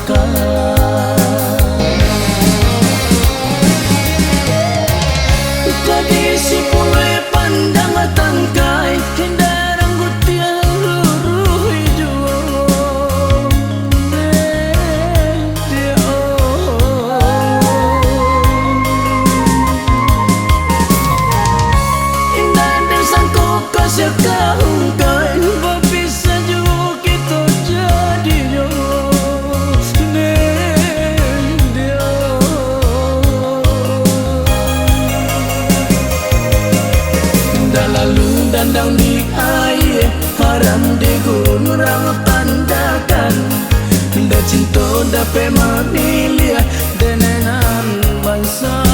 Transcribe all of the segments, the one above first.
kalamkan. Kadisi pulai pandang tangkai indah rambut yang luruh hijau. Indah desaku kasih kaungkai berpisah juga kita jadinya. Lalu dandang di air haram di gunung tandakan da cinta dapat memilih denenan bangsa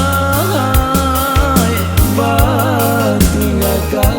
batinggalkan.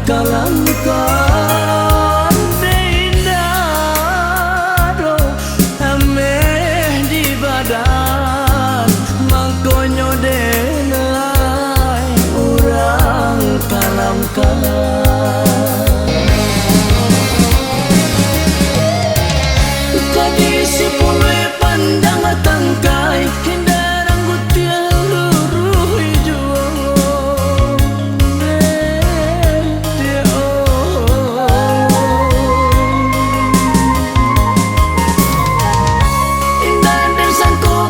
Kalamkan indah do ameh di badan mangkonyo denai urang kalamkan. Kadisi pulai pandang tangkai indah rambut yang luruh hijau.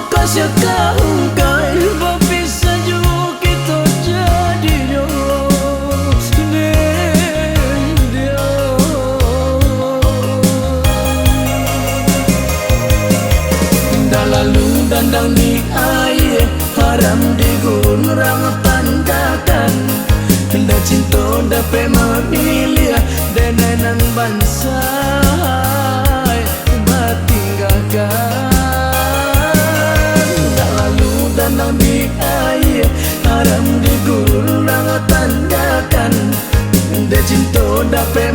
Kasih kaungkai berpisah juga kita jadinya. Dah lalu dandang di air haram di gunung tandakan da cinta dapat memilih denenan bangsa batinggalkan. Dandang di air haram di gunung tandakan da cinta dapat